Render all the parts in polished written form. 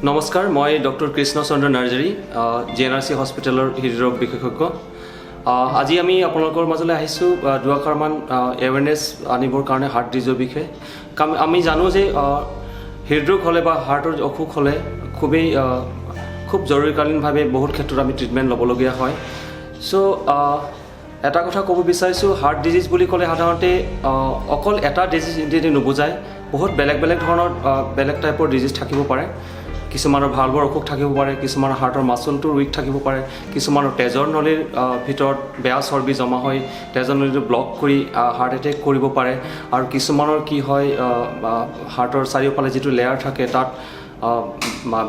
নমস্কাৰ, মই doctor Krishnachandra Narzary, GNRC হস্পিটেলৰ হৃদৰোগ বিশেষজ্ঞ। আজি আমি আপোনালোকৰ মাজলৈ আহিছোঁ দুআষাৰমান এৱেৰনেছ আনিবৰ কাৰণে হাৰ্ট ডিজিজৰ বিষয়ে। আমি জানো যে হৃদৰোগ হ'লে বা হাৰ্টৰ অসুখ হ'লে খুব জৰুৰীকালীনভাৱে বহুত ক্ষেত্ৰত আমি ট্ৰিটমেণ্ট ল'বলগীয়া হয়। চ' এটা কথা ক'ব বিচাৰিছোঁ, হাৰ্ট ডিজিজ বুলি ক'লে সাধাৰণতে অকল এটা ডিজিজ ইণ্টিটি নুবুজায়, বহুত বেলেগ ধৰণৰ বেলেগ টাইপৰ ডিজিজ থাকিব পাৰে। কিছুমানৰ ভালভৰ অসুখ থাকিব পাৰে, কিছুমানৰ হাৰ্টৰ মাচলটো উইক থাকিব পাৰে, কিছুমানৰ তেজৰ নলীৰ ভিতৰত বেয়া চৰ্বি জমা হৈ তেজৰ নলীটো ব্লক কৰি হাৰ্ট এটেক কৰিব পাৰে। আৰু কিছুমানৰ কি হয়, হাৰ্টৰ চাৰিওফালে যিটো লেয়াৰ থাকে তাত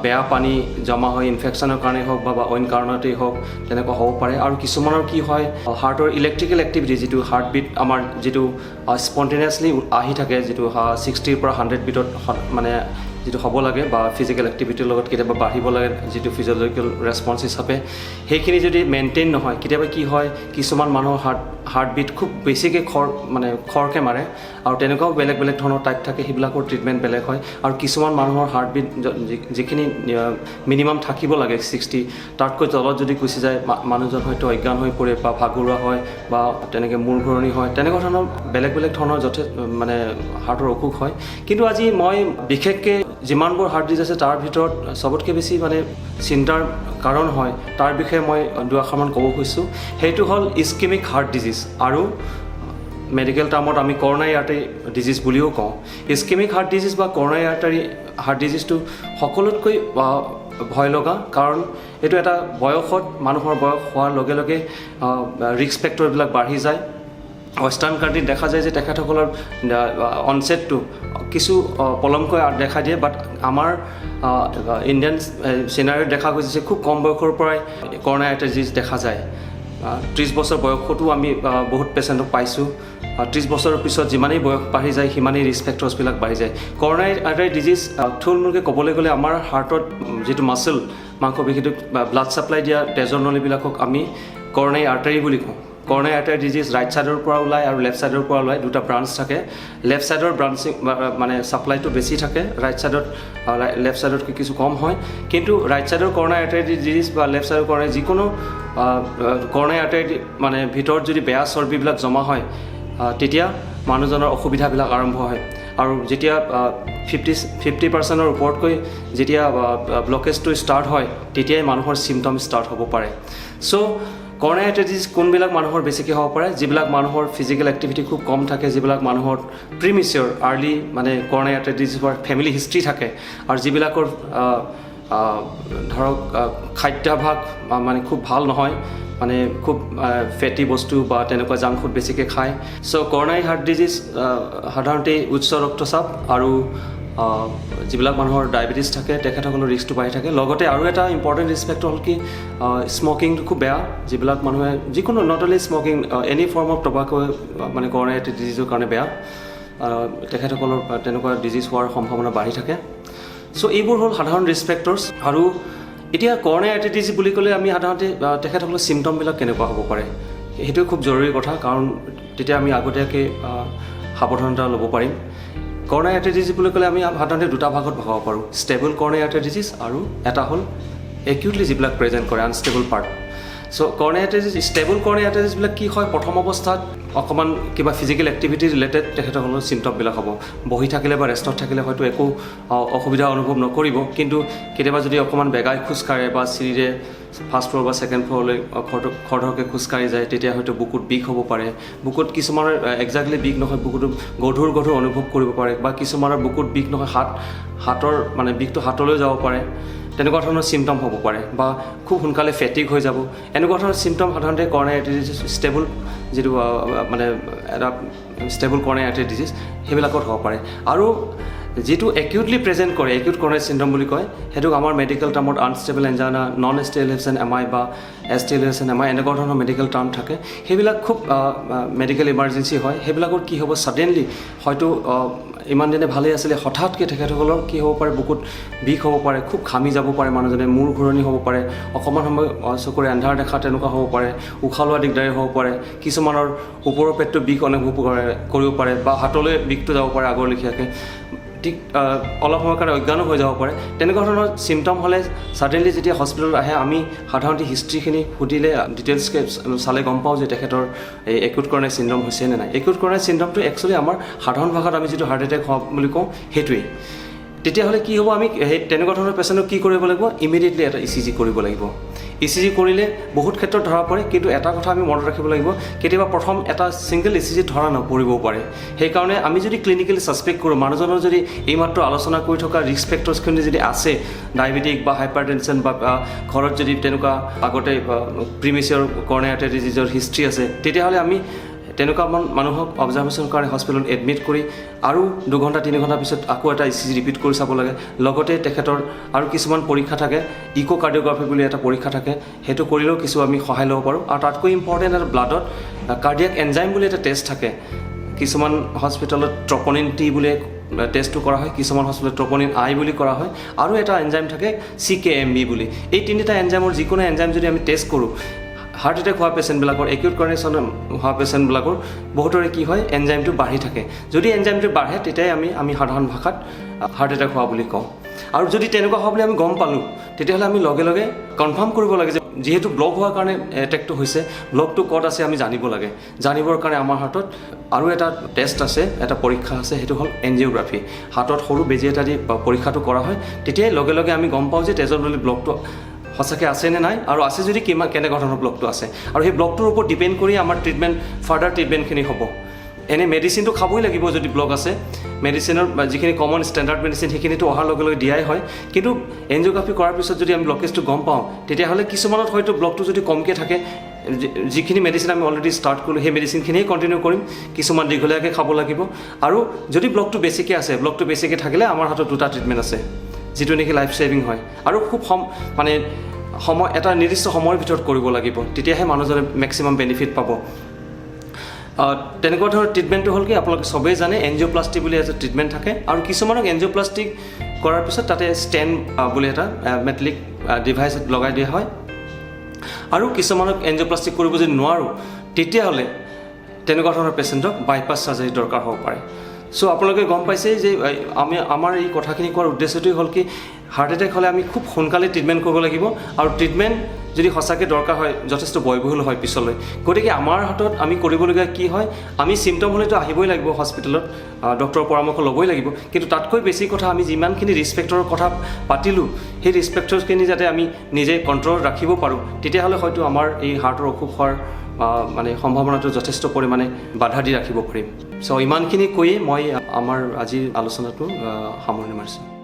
বেয়া পানী জমা হৈ ইনফেকশ্যনৰ কাৰণেই হওক বা অইন কাৰণতেই হওক তেনেকুৱা হ'ব পাৰে। আৰু কিছুমানৰ কি হয়, হাৰ্টৰ ইলেক্ট্ৰিকেল এক্টিভিটি যিটো হাৰ্টবিট আমাৰ যিটো স্পণ্টেনিয়াছলি আহি থাকে, যিটো 60ৰ পৰা 100 বিটত মানে যিটো হ'ব লাগে বা ফিজিকেল এক্টিভিটিৰ লগত কেতিয়াবা বাঢ়িব লাগে, যিটো ফিজিঅলজিকেল ৰেছপন্স হিচাপে, সেইখিনি যদি মেইনটেইন নহয়, কেতিয়াবা কি হয়, কিছুমান মানুহৰ হাৰ্টবিট খুব বেছিকৈ খৰকৈ মাৰে আৰু তেনেকুৱাও বেলেগ ধৰণৰ টাইপ থাকে, সেইবিলাকৰ ট্ৰিটমেণ্ট বেলেগ হয়। আৰু কিছুমান মানুহৰ হাৰ্টবিট যিখিনি মিনিমাম থাকিব লাগে 60, তাতকৈ তলত যদি গুচি যায়, মানুহজন হয়তো অজ্ঞান হৈ পৰে বা ভাগৰুৱা হয় বা তেনেকৈ মূৰ ঘূৰণি হয়, তেনেকুৱা ধৰণৰ বেলেগ ধৰণৰ হাৰ্টৰ অসুখ হয়। কিন্তু আজি মই বিশেষকৈ যিমানবোৰ হাৰ্ট ডিজিজ আছে তাৰ ভিতৰত চবতকৈ বেছি চিন্তাৰ কাৰণ হয়, তাৰ বিষয়ে মই দুআষাৰমান ক'ব খুজিছোঁ। সেইটো হ'ল ইস্কেমিক হাৰ্ট ডিজিজ, আৰু মেডিকেল টাৰ্মত আমি কৰ'নাৰী আৰ্টাৰী ডিজিজ বুলিও কওঁ। ইস্কেমিক হাৰ্ট ডিজিজ বা কৰ'নাৰী আৰ্টাৰী হাৰ্ট ডিজিজটো সকলোতকৈ ভয় লগা, কাৰণ এইটো এটা বয়সত মানুহৰ বয়স হোৱাৰ লগে লগে ৰিস্ক ফেক্টৰবিলাক বাঢ়ি যায়। ৱেষ্টাৰ্ণ কাণ্ট্ৰিত দেখা যায় যে তেখেতসকলৰ অনছেটটো কিছু পলমকৈ দেখা দিয়ে, বাট আমাৰ ইণ্ডিয়ান চিনাৰীত দেখা গৈছে যে খুব কম বয়সৰ পৰাই কৰ'নাৰী আৰ্টাৰী ডিজিজ দেখা যায়। 30 বছৰ বয়সতো আমি বহুত পেচেণ্টক পাইছোঁ। 30 বছৰৰ পিছত যিমানেই বয়স বাঢ়ি যায় সিমানেই ৰিস্ক ফেক্টৰছবিলাক বাঢ়ি যায়। কৰ'নাৰী আৰ্টাৰী ডিজিজ থুলমূলকৈ ক'বলৈ গ'লে আমাৰ হাৰ্টত যিটো মাচল মাংসপেশীটোক ব্লাড ছাপ্লাই দিয়া তেজৰ নলীবিলাকক আমি কৰ'নাৰী আৰ্টাৰী বুলি কওঁ। কৰ'নাৰী আৰ্টাৰী ডিজিজ ৰাইট ছাইডৰ পৰা ওলায় আৰু লেফ্ট ছাইডৰ পৰা ওলায়, দুটা ব্ৰাঞ্চ থাকে। লেফ্ট ছাইডৰ ব্ৰাঞ্চিং ছাপ্লাইটো বেছি থাকে, লেফ্ট ছাইডতকৈ কিছু কম হয়। কিন্তু ৰাইট ছাইডৰ কৰ'নাৰী আৰ্টাৰী ডিজিজ বা লেফ্ট ছাইডৰ কৰ'নাৰী যিকোনো কৰ'নাৰী আৰ্টাৰী ভিতৰত যদি বেয়া চৰ্বিবিলাক জমা হয়, তেতিয়া মানুহজনৰ অসুবিধাবিলাক আৰম্ভ হয়। আৰু যেতিয়া 50% ওপৰতকৈ যেতিয়া ব্লকেজটো ষ্টাৰ্ট হয়, তেতিয়াই মানুহৰ চিমটম ষ্টাৰ্ট হ'ব পাৰে। চ' কৰ'নাৰী আৰ্টাৰী ডিজিজ কোনবিলাক মানুহৰ বেছিকৈ হ'ব পাৰে? যিবিলাক মানুহৰ ফিজিকেল এক্টিভিটি খুব কম থাকে, যিবিলাক মানুহৰ প্ৰিমিচিয়ৰ আৰ্লি কৰ'নাৰী আৰ্টাৰী ডিজিজ হোৱাৰ ফেমিলি হিষ্ট্ৰী থাকে, আৰু যিবিলাকৰ ধৰক খাদ্যাভাস খুব ভাল নহয়, খুব ফেটি বস্তু বা তেনেকুৱা জাংক ফুড বেছিকৈ খায়। চ' কৰ'নাৰী হাৰ্ট ডিজিজ সাধাৰণতে উচ্চ ৰক্তচাপ আৰু যিবিলাক মানুহৰ ডায়েবেটিছ থাকে তেখেতসকলৰ ৰিস্কটো বাঢ়ি থাকে। লগতে আৰু এটা ইম্পৰ্টেণ্ট ৰিস্ক ফেক্টৰ হ'ল কি, স্মকিংটো খুব বেয়া। যিবিলাক মানুহে যিকোনো not only smoking, any form of tobacco coronary artery ডিজিজৰ কাৰণে বেয়া, তেখেতসকলৰ তেনেকুৱা ডিজিজ হোৱাৰ সম্ভাৱনা বাঢ়ি থাকে। চ' এইবোৰ হ'ল সাধাৰণ ৰিস্ক ফেক্টৰ্ছ। আৰু এতিয়া কৰ'নাৰী আৰ্টাৰী ডিজিজ বুলি ক'লে আমি সাধাৰণতে তেখেতসকলৰ চিমটমবিলাক কেনেকুৱা হ'ব পাৰে, সেইটোৱে খুব জৰুৰী কথা, কাৰণ তেতিয়া আমি আগতীয়াকৈ সাৱধানতা ল'ব পাৰিম। কৰ'নাৰী আৰ্টাৰী ডিজিজ বুলি ক'লে আমি সাধাৰণতে দুটা ভাগত ভগাব পাৰোঁ, ষ্টেবল কৰ'নাৰী আৰ্টাৰী ডিজিজ আৰু এটা হ'ল একিউটলি যিবিলাক প্ৰেজেণ্ট কৰে, আনষ্টেবল পাৰ্ট। চ' কৰ'নাৰী আৰ্টাৰী ডিজিজ, ষ্টেবল কৰ'নাৰী আৰ্টাৰী ডিজিজবিলাক কি হয়, প্ৰথম অৱস্থাত অকণমান কিবা ফিজিকেল এক্টিভিটি ৰিলেটেড তেখেতসকলৰ চিমটমবিলাক হ'ব। বহি থাকিলে বা ৰেষ্টত থাকিলে হয়তো একো অসুবিধা অনুভৱ নকৰিব, কিন্তু কেতিয়াবা যদি অকণমান বেগাই খোজকাঢ়ে বা চিৰিৰে ফাৰ্ষ্ট ফ্ল'ৰ বা ছেকেণ্ড ফ্ল'ৰলৈ খৰধৰকৈ খোজকাঢ়ি যায়, তেতিয়া হয়তো বুকুত বিষ হ'ব পাৰে। বুকুত কিছুমানৰ একজেক্টলি বিষ নহয়, বুকুটো গধুৰ অনুভৱ কৰিব পাৰে, বা কিছুমানৰ বুকুত বিষ নহয়, হাতৰ বিষটো হাতলৈ যাব পাৰে, তেনেকুৱা ধৰণৰ চিমটম হ'ব পাৰে, বা খুব সোনকালে ফেটিক হৈ যাব। এনেকুৱা ধৰণৰ চিমটম সাধাৰণতে কৰ'নাৰী আৰ্টাৰী ডিজিজ ষ্টেবল যিটো এটা ষ্টেবল কৰ'নাৰী আৰ্টাৰী ডিজিজ সেইবিলাকত হ'ব পাৰে। আৰু যিটো একিউটলি প্ৰেজেণ্ট কৰে, একিউট কৰ'নাৰী চিণ্ড্ৰম বুলি কয়, সেইটোক আমাৰ মেডিকেল টাৰ্মত unstable angina, non stable MI বা এষ্টেবল MI এনেকুৱা ধৰণৰ মেডিকেল টাৰ্ম থাকে। সেইবিলাক খুব মেডিকেল ইমাৰ্জেঞ্চি হয়। সেইবিলাকৰ কি হ'ব, ছাডেনলি হয়তো ইমান দিনে ভালেই আছিলে, হঠাৎকৈ তেখেতসকলৰ কি হ'ব পাৰে, বুকুত বিষ হ'ব পাৰে, খুব ঘামি যাব পাৰে, মানুহজনে মূৰ ঘূৰণি হ'ব পাৰে, অকণমান সময় চকুৰে আন্ধাৰ দেখা তেনেকুৱা হ'ব পাৰে, উশাহ লোৱা দিগদাৰী হ'ব পাৰে, কিছুমানৰ ওপৰৰ পেটটো বিষ অনুভৱ কৰিব পাৰে বা হাতলৈ বিষটো যাব পাৰে আগৰ লেখীয়াকৈ। ঠিক অলপ সময়ৰ কাৰণে অজ্ঞানো হৈ যাব পাৰে তেনেকুৱা ধৰণৰ চিমটম হ'লে ছাডেনলি যেতিয়া হস্পিটেলত আহে আমি সাধাৰণতে হিষ্ট্ৰীখিনি সুধিলে ডিটেইলছকৈ চালে গম পাওঁ যে তেখেতৰ এই একিউট কৰ'নাৰী চিণ্ড্ৰম হৈছে নে নাই একিউট কৰ'নাৰী চিণ্ড্ৰমটো একচুৱেলি আমাৰ সাধাৰণ ভাষাত আমি যিটো হাৰ্ট এটেক হোৱা বুলি কওঁ সেইটোৱেই তেতিয়াহ'লে কি হ'ব আমি সেই তেনেকুৱা ধৰণৰ পেচেণ্টক কি কৰিব লাগিব ইমিডিয়েটলি এটা ECG কৰিব লাগিব ECG কৰিলে বহুত ক্ষেত্ৰত ধৰা পৰে কিন্তু এটা কথা আমি মনত ৰাখিব লাগিব কেতিয়াবা প্ৰথম এটা ছিংগল ECG ধৰা নপৰিবও পাৰে সেইকাৰণে আমি যদি ক্লিনিকেলি ছাছপেক্ট কৰোঁ মানুহজনৰ যদি এইমাত্ৰ আলোচনা কৰি থকা ৰিস্ক ফেক্টৰ্ছখিনি যদি আছে ডায়েবেটিক বা হাইপাৰটেনশ্যন বা ঘৰত যদি তেনেকুৱা আগতে প্ৰিমিচিয়ৰ কৰ'নাৰী আৰ্টাৰী ডিজিজৰ হিষ্ট্ৰী আছে তেতিয়াহ'লে আমি তেনেকুৱা মানুহক অবজাৰ্ভেশ্যনৰ কাৰণে হস্পিটেলত এডমিট কৰি আৰু 2 ঘণ্টা 3 ঘণ্টা পিছত আকৌ এটা ECG ৰিপিট কৰি চাব লাগে লগতে তেখেতৰ আৰু কিছুমান পৰীক্ষা থাকে ইক'কাৰ্ডিঅ'গ্ৰাফি বুলি এটা পৰীক্ষা থাকে সেইটো কৰিলেও কিছু আমি সহায় ল'ব পাৰোঁ আৰু তাতকৈ ইম্পৰ্টেণ্ট এটা ব্লাডত কাৰ্ডিয়াক এনজাইম বুলি এটা টেষ্ট থাকে কিছুমান হস্পিটেলত ট্ৰপনিন T বুলি টেষ্টটো কৰা হয় কিছুমান হস্পিটেলত ট্ৰপনিন I বুলি কৰা হয় আৰু এটা এনজাইম থাকে CKMB বুলি এই তিনিটা এনজাইমৰ যিকোনো এনজাইম যদি আমি টেষ্ট কৰোঁ হাৰ্ট এটেক হোৱা পেচেণ্টবিলাকৰ একিউট কণ্ডিশ্যন হোৱা পেচেণ্টবিলাকৰ বহুতৰে কি হয় এনজাইমটো বাঢ়ি থাকে যদি এনজাইমটো বাঢ়ে তেতিয়াই আমি সাধাৰণ ভাষাত হাৰ্ট এটেক হোৱা বুলি কওঁ আৰু যদি তেনেকুৱা হোৱা বুলি আমি গম পালোঁ তেতিয়াহ'লে আমি লগে লগে কনফাৰ্ম কৰিব লাগে যে যিহেতু ব্লক হোৱাৰ কাৰণে এটেকটো হৈছে ব্লকটো ক'ত আছে আমি জানিব লাগে জানিবৰ কাৰণে আমাৰ হাতত আৰু এটা টেষ্ট আছে এটা পৰীক্ষা আছে সেইটো হ'ল এনজিঅ'গ্ৰাফি হাতত সৰু বেজী এটা দি পৰীক্ষাটো কৰা হয় তেতিয়াই লগে লগে আমি গম পাওঁ যে তেজৰ নলী ব্লকটো সঁচাকৈ আছে নে নাই আৰু আছে যদি কেনেকুৱা ধৰণৰ ব্লকটো আছে আৰু সেই ব্লকটোৰ ওপৰত ডিপেণ্ড কৰি আমাৰ ফাৰ্ডাৰ ট্ৰিটমেণ্টখিনি হ'ব এনে মেডিচিনটো খাবই লাগিব যদি ব্লক আছে মেডিচিনৰ যিখিনি কমন ষ্টেণ্ডাৰ্ড মেডিচিন সেইখিনিতো অহাৰ লগে লগে দিয়াই হয় কিন্তু এনজিঅ'গ্ৰাফি কৰাৰ পিছত যদি আমি ব্লকেজটো গম পাওঁ তেতিয়াহ'লে কিছুমানত হয়তো ব্লকটো যদি কমকৈ থাকে যিখিনি মেডিচিন আমি অলৰেডি ষ্টাৰ্ট কৰিলোঁ সেই মেডিচিনখিনিয়ে কণ্টিনিউ কৰিম কিছুমান দীঘলীয়াকৈ খাব লাগিব আৰু যদি ব্লকটো বেছিকৈ আছে ব্লকটো বেছিকৈ থাকিলে আমাৰ হাতত 2টা ট্ৰিটমেণ্ট আছে যিটো নেকি লাইফ ছেভিং হয় আৰু খুব মানে সময় এটা নিৰ্দিষ্ট সময়ৰ ভিতৰত কৰিব লাগিব তেতিয়াহে মানুহজনে মেক্সিমাম বেনিফিট পাব তেনেকুৱা ধৰণৰ ট্ৰিটমেণ্টটো হ'ল কি আপোনালোকে চবেই জানে এনজিঅ'প্লাষ্টি বুলি এটা ট্ৰিটমেণ্ট থাকে আৰু কিছুমানক এনজিঅ'প্লাষ্টিক কৰাৰ পিছত তাতে ষ্টেন বুলি এটা মেটালিক ডিভাইচ লগাই দিয়া হয় আৰু কিছুমানক এনজিঅ'প্লাষ্টিক কৰিব যদি নোৱাৰোঁ তেতিয়াহ'লে তেনেকুৱা ধৰণৰ পেচেণ্টক বাইপাছ চাৰ্জাৰী দৰকাৰ হ'ব পাৰে চ' আপোনালোকে গম পাইছে যে আমাৰ এই কথাখিনি কোৱাৰ উদ্দেশ্যটোৱেই হ'ল কি হাৰ্ট এটেক হ'লে আমি খুব সোনকালে ট্ৰিটমেণ্ট কৰিব লাগিব আৰু ট্ৰিটমেণ্ট যদি সঁচাকৈ দৰকাৰ হয় যথেষ্ট ব্যয়বহুল হয় পিছলৈ গতিকে আমাৰ হাতত আমি কৰিবলগীয়া কি হয় আমি চিমটম হ'লেতো আহিবই লাগিব হস্পিটেলত ডক্টৰৰ পৰামৰ্শ ল'বই লাগিব কিন্তু তাতকৈ বেছি কথা আমি যিমানখিনি ৰিস্ক ফেক্টৰৰ কথা পাতিলোঁ সেই ৰিস্ক ফেক্টৰছখিনি যাতে আমি নিজে কণ্ট্ৰলত ৰাখিব পাৰোঁ তেতিয়াহ'লে হয়তো আমাৰ এই হাৰ্টৰ অসুখ হোৱাৰ মানে সম্ভাৱনাটো যথেষ্ট পৰিমাণে বাধা দি ৰাখিব পাৰিম চ' ইমানখিনি কৈয়ে মই আমাৰ আজিৰ আলোচনাটো সামৰণি মাৰিছোঁ